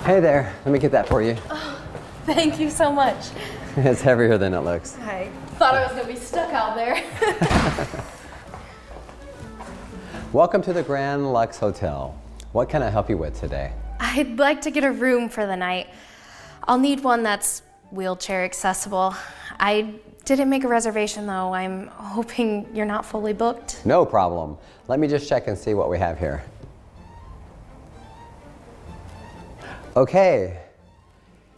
Hey there, let me get that for you. Oh, thank you so much. It's heavier than it looks. I thought I was going to be stuck out there. Welcome to the Grand Lux Hotel. What can I help you with today? I'd like to get a room for the night. I'll need one that's wheelchair accessible. I didn't make a reservation though. I'm hoping you're not fully booked. No problem. Let me just check and see what we have here. Okay,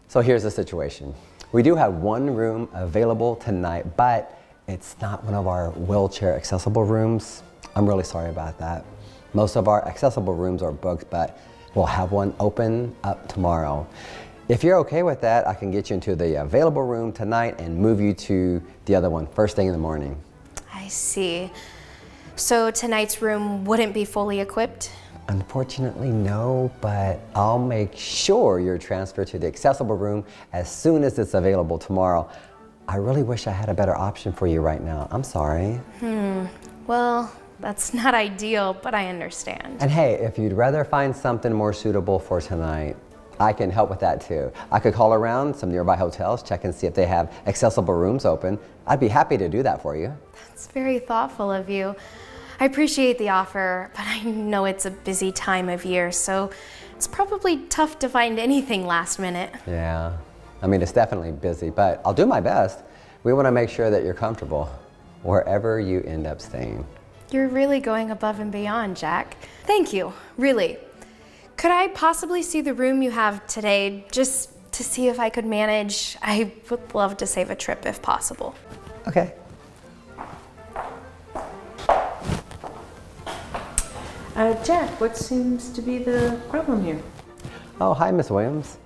so here's the situation. We do have one room available tonight, but it's not one of our wheelchair accessible rooms. I'm really sorry about that. Most of our accessible rooms are booked, but we'll have one open up tomorrow. If you're okay with that, I can get you into the available room tonight and move you to the other one first thing in the morning. I see. So tonight's room wouldn't be fully equipped? Unfortunately, no, but I'll make sure you're transferred to the accessible room as soon as it's available tomorrow. I really wish I had a better option for you right now. I'm sorry. Well, that's not ideal, but I understand. And hey, if you'd rather find something more suitable for tonight, I can help with that too. I could call around some nearby hotels, check and see if they have accessible rooms open. I'd be happy to do that for you. That's very thoughtful of you. I appreciate the offer, but I know it's a busy time of year, so it's probably tough to find anything last minute. Yeah, I mean, it's definitely busy, but I'll do my best. We want to make sure that you're comfortable wherever you end up staying. You're really going above and beyond, Jack. Thank you, really. Could I possibly see the room you have today, just to see if I could manage? I would love to save a trip if possible. Okay. Jack, what seems to be the problem here? Oh, hi, Miss Williams.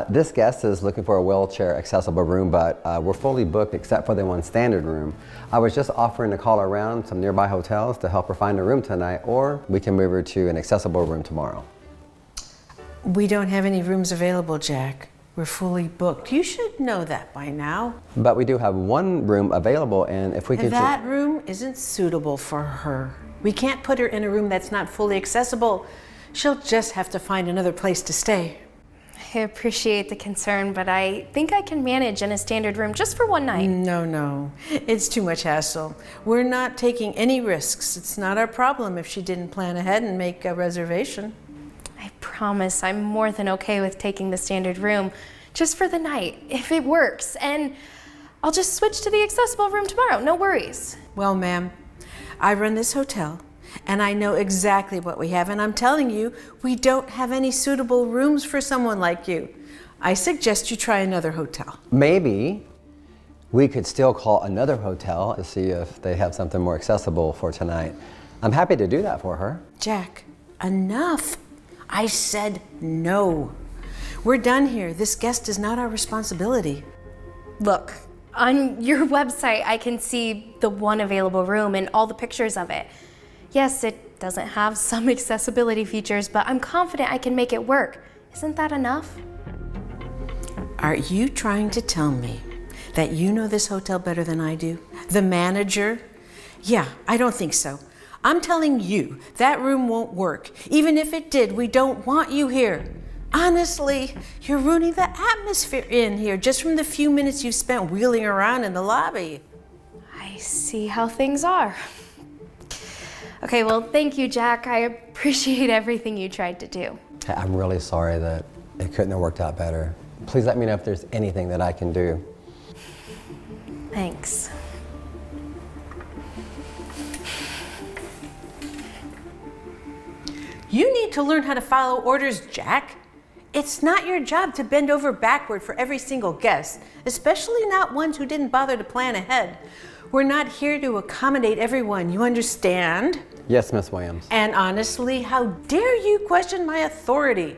This guest is looking for a wheelchair accessible room, but we're fully booked except for the one standard room. I was just offering to call around some nearby hotels to help her find a room tonight, or we can move her to an accessible room tomorrow. We don't have any rooms available, Jack. We're fully booked. You should know that by now. But we do have one room available, and if we could... That room isn't suitable for her. We can't put her in a room that's not fully accessible. She'll just have to find another place to stay. I appreciate the concern, but I think I can manage in a standard room just for one night. No. It's too much hassle. We're not taking any risks. It's not our problem if she didn't plan ahead and make a reservation. I promise I'm more than okay with taking the standard room just for the night, if it works. And I'll just switch to the accessible room tomorrow, no worries. Well, ma'am, I run this hotel, and I know exactly what we have, and I'm telling you, we don't have any suitable rooms for someone like you. I suggest you try another hotel. Maybe we could still call another hotel to see if they have something more accessible for tonight. I'm happy to do that for her. Jack, enough. I said no. We're done here. This guest is not our responsibility. Look, on your website, I can see the one available room and all the pictures of it. Yes, it doesn't have some accessibility features, but I'm confident I can make it work. Isn't that enough? Are you trying to tell me that you know this hotel better than I do? The manager? Yeah, I don't think so. I'm telling you, that room won't work. Even if it did, we don't want you here. Honestly, you're ruining the atmosphere in here just from the few minutes you spent wheeling around in the lobby. I see how things are. Okay, well, thank you, Jack. I appreciate everything you tried to do. Hey, I'm really sorry that it couldn't have worked out better. Please let me know if there's anything that I can do. Thanks. You need to learn how to follow orders, Jack. It's not your job to bend over backward for every single guest, especially not ones who didn't bother to plan ahead. We're not here to accommodate everyone, you understand? Yes, Miss Williams. And honestly, how dare you question my authority?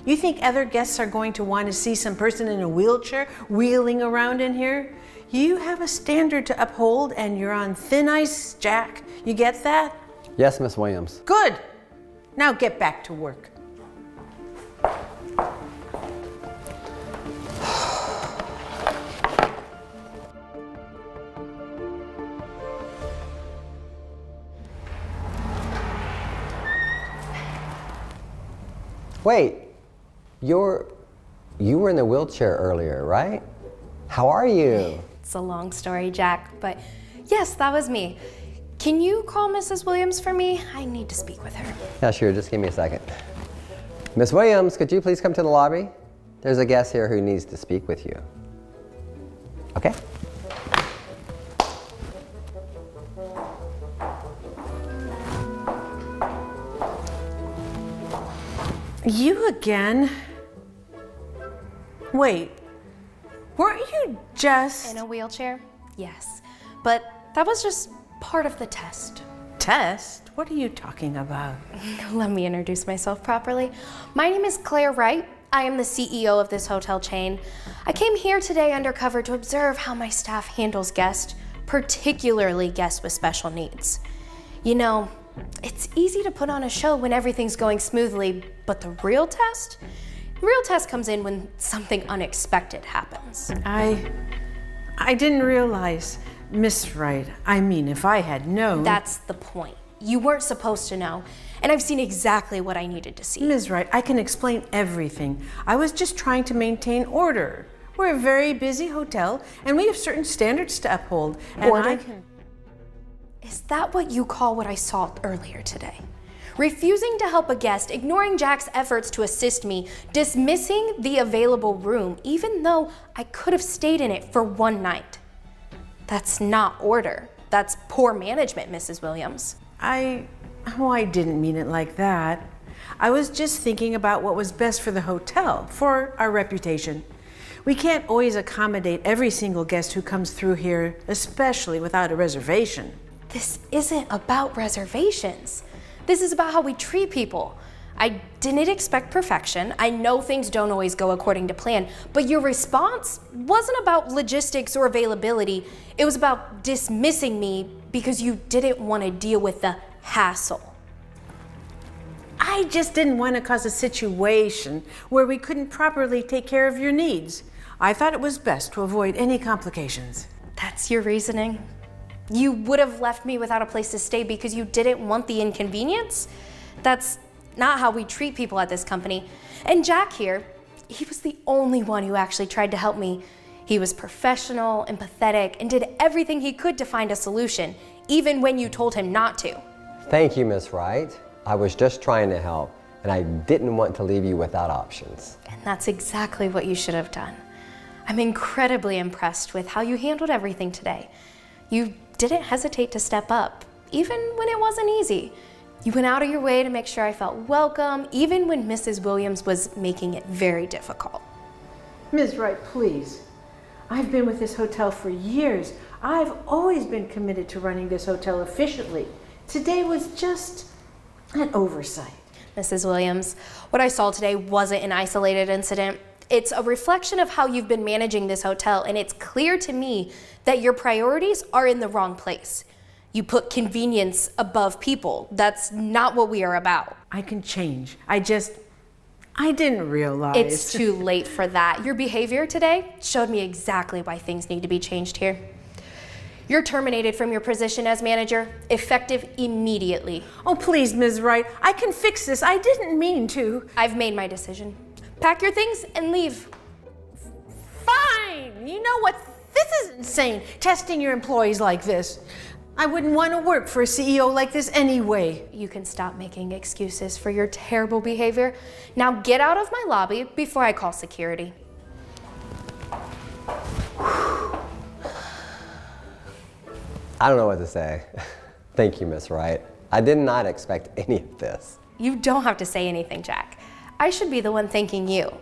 You think other guests are going to want to see some person in a wheelchair wheeling around in here? You have a standard to uphold and you're on thin ice, Jack. You get that? Yes, Miss Williams. Good. Now get back to work. Wait, You were in the wheelchair earlier, right? How are you? It's a long story, Jack, but yes, that was me. Can you call Mrs. Williams for me? I need to speak with her. Yeah, sure, just give me a second. Miss Williams, could you please come to the lobby? There's a guest here who needs to speak with you. Okay? You again? Wait, weren't you just... In a wheelchair? Yes, but that was just part of the test. Test? What are you talking about? Let me introduce myself properly. My name is Claire Wright. I am the CEO of this hotel chain. I came here today undercover to observe how my staff handles guests, particularly guests with special needs. You know, it's easy to put on a show when everything's going smoothly, but the real test comes in when something unexpected happens. I didn't realize, Miss Wright. I mean, if I had known... That's the point. You weren't supposed to know, and I've seen exactly what I needed to see. Ms. Wright, I can explain everything. I was just trying to maintain order. We're a very busy hotel, and we have certain standards to uphold. And Order? Is that what you call what I saw earlier today? Refusing to help a guest, ignoring Jack's efforts to assist me, dismissing the available room, even though I could have stayed in it for one night. That's not order. That's poor management, Mrs. Williams. I didn't mean it like that. I was just thinking about what was best for the hotel, for our reputation. We can't always accommodate every single guest who comes through here, especially without a reservation. This isn't about reservations. This is about how we treat people. I didn't expect perfection. I know things don't always go according to plan, but your response wasn't about logistics or availability. It was about dismissing me because you didn't want to deal with the hassle. I just didn't want to cause a situation where we couldn't properly take care of your needs. I thought it was best to avoid any complications. That's your reasoning? You would have left me without a place to stay because you didn't want the inconvenience? That's not how we treat people at this company. And Jack here, he was the only one who actually tried to help me. He was professional, empathetic, and did everything he could to find a solution, even when you told him not to. Thank you, Miss Wright. I was just trying to help, and I didn't want to leave you without options. And that's exactly what you should have done. I'm incredibly impressed with how you handled everything today. You didn't hesitate to step up, even when it wasn't easy. You went out of your way to make sure I felt welcome, even when Mrs. Williams was making it very difficult. Ms. Wright, please. I've been with this hotel for years. I've always been committed to running this hotel efficiently. Today was just an oversight. Mrs. Williams, what I saw today wasn't an isolated incident. It's a reflection of how you've been managing this hotel, and it's clear to me that your priorities are in the wrong place. You put convenience above people. That's not what we are about. I can change. I didn't realize. It's too late for that. Your behavior today showed me exactly why things need to be changed here. You're terminated from your position as manager, effective immediately. Oh, please, Ms. Wright. I can fix this. I didn't mean to. I've made my decision. Pack your things and leave. Fine. You know what? This is insane, testing your employees like this. I wouldn't want to work for a CEO like this anyway. You can stop making excuses for your terrible behavior. Now get out of my lobby before I call security. I don't know what to say. Thank you, Miss Wright. I did not expect any of this. You don't have to say anything, Jack. I should be the one thanking you.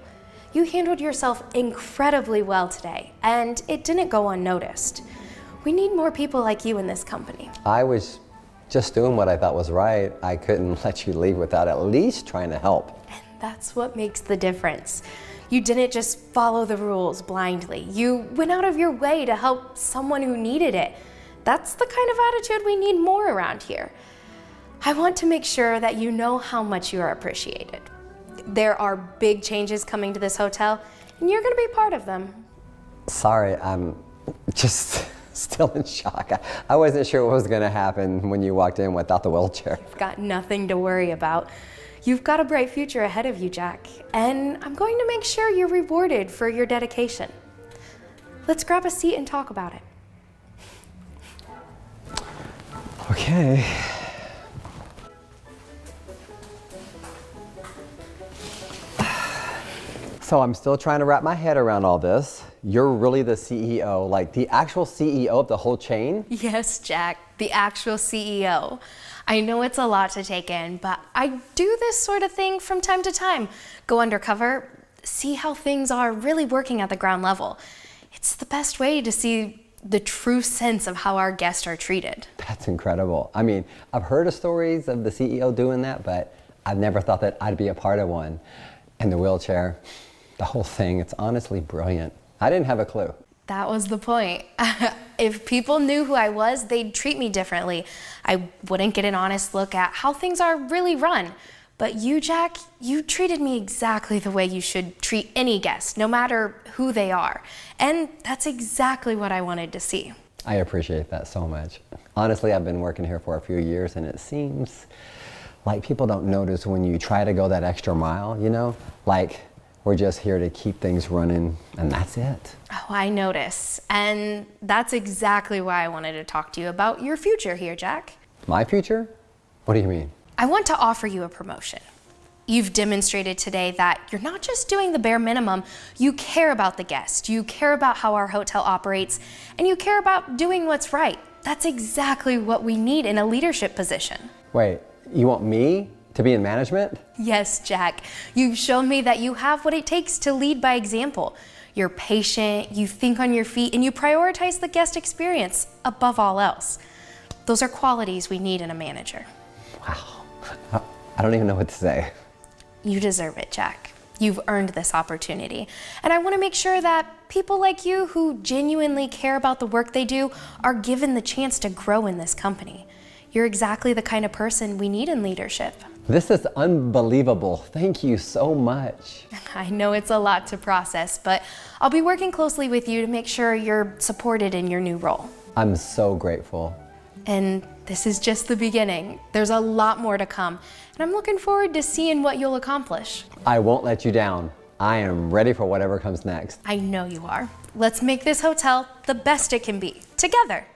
You handled yourself incredibly well today, and it didn't go unnoticed. We need more people like you in this company. I was just doing what I thought was right. I couldn't let you leave without at least trying to help. And that's what makes the difference. You didn't just follow the rules blindly. You went out of your way to help someone who needed it. That's the kind of attitude we need more around here. I want to make sure that you know how much you are appreciated. There are big changes coming to this hotel, and you're going to be part of them. Sorry, I'm just Still in shock. I wasn't sure what was going to happen when you walked in without the wheelchair. You've got nothing to worry about. You've got a bright future ahead of you, Jack, and I'm going to make sure you're rewarded for your dedication. Let's grab a seat and talk about it. Okay. So I'm still trying to wrap my head around all this. You're really the CEO, like the actual CEO of the whole chain? Yes, Jack, the actual CEO. I know it's a lot to take in, but I do this sort of thing from time to time. Go undercover, see how things are really working at the ground level. It's the best way to see the true sense of how our guests are treated. That's incredible. I mean, I've heard of stories of the CEO doing that, but I've never thought that I'd be a part of one. And the wheelchair, the whole thing, it's honestly brilliant. I didn't have a clue. That was the point. If people knew who I was, they'd treat me differently. I wouldn't get an honest look at how things are really run. But you, Jack, you treated me exactly the way you should treat any guest, no matter who they are. And that's exactly what I wanted to see. I appreciate that so much. Honestly, I've been working here for a few years, and it seems like people don't notice when you try to go that extra mile, you know? Like, we're just here to keep things running, and that's it. Oh, I notice. And that's exactly why I wanted to talk to you about your future here, Jack. My future? What do you mean? I want to offer you a promotion. You've demonstrated today that you're not just doing the bare minimum, you care about the guest, you care about how our hotel operates, and you care about doing what's right. That's exactly what we need in a leadership position. Wait, you want me to be in management? Yes, Jack. You've shown me that you have what it takes to lead by example. You're patient, you think on your feet, and you prioritize the guest experience above all else. Those are qualities we need in a manager. Wow, I don't even know what to say. You deserve it, Jack. You've earned this opportunity. And I want to make sure that people like you who genuinely care about the work they do are given the chance to grow in this company. You're exactly the kind of person we need in leadership. This is unbelievable. Thank you so much. I know it's a lot to process, but I'll be working closely with you to make sure you're supported in your new role. I'm so grateful. And this is just the beginning. There's a lot more to come, and I'm looking forward to seeing what you'll accomplish. I won't let you down. I am ready for whatever comes next. I know you are. Let's make this hotel the best it can be, together.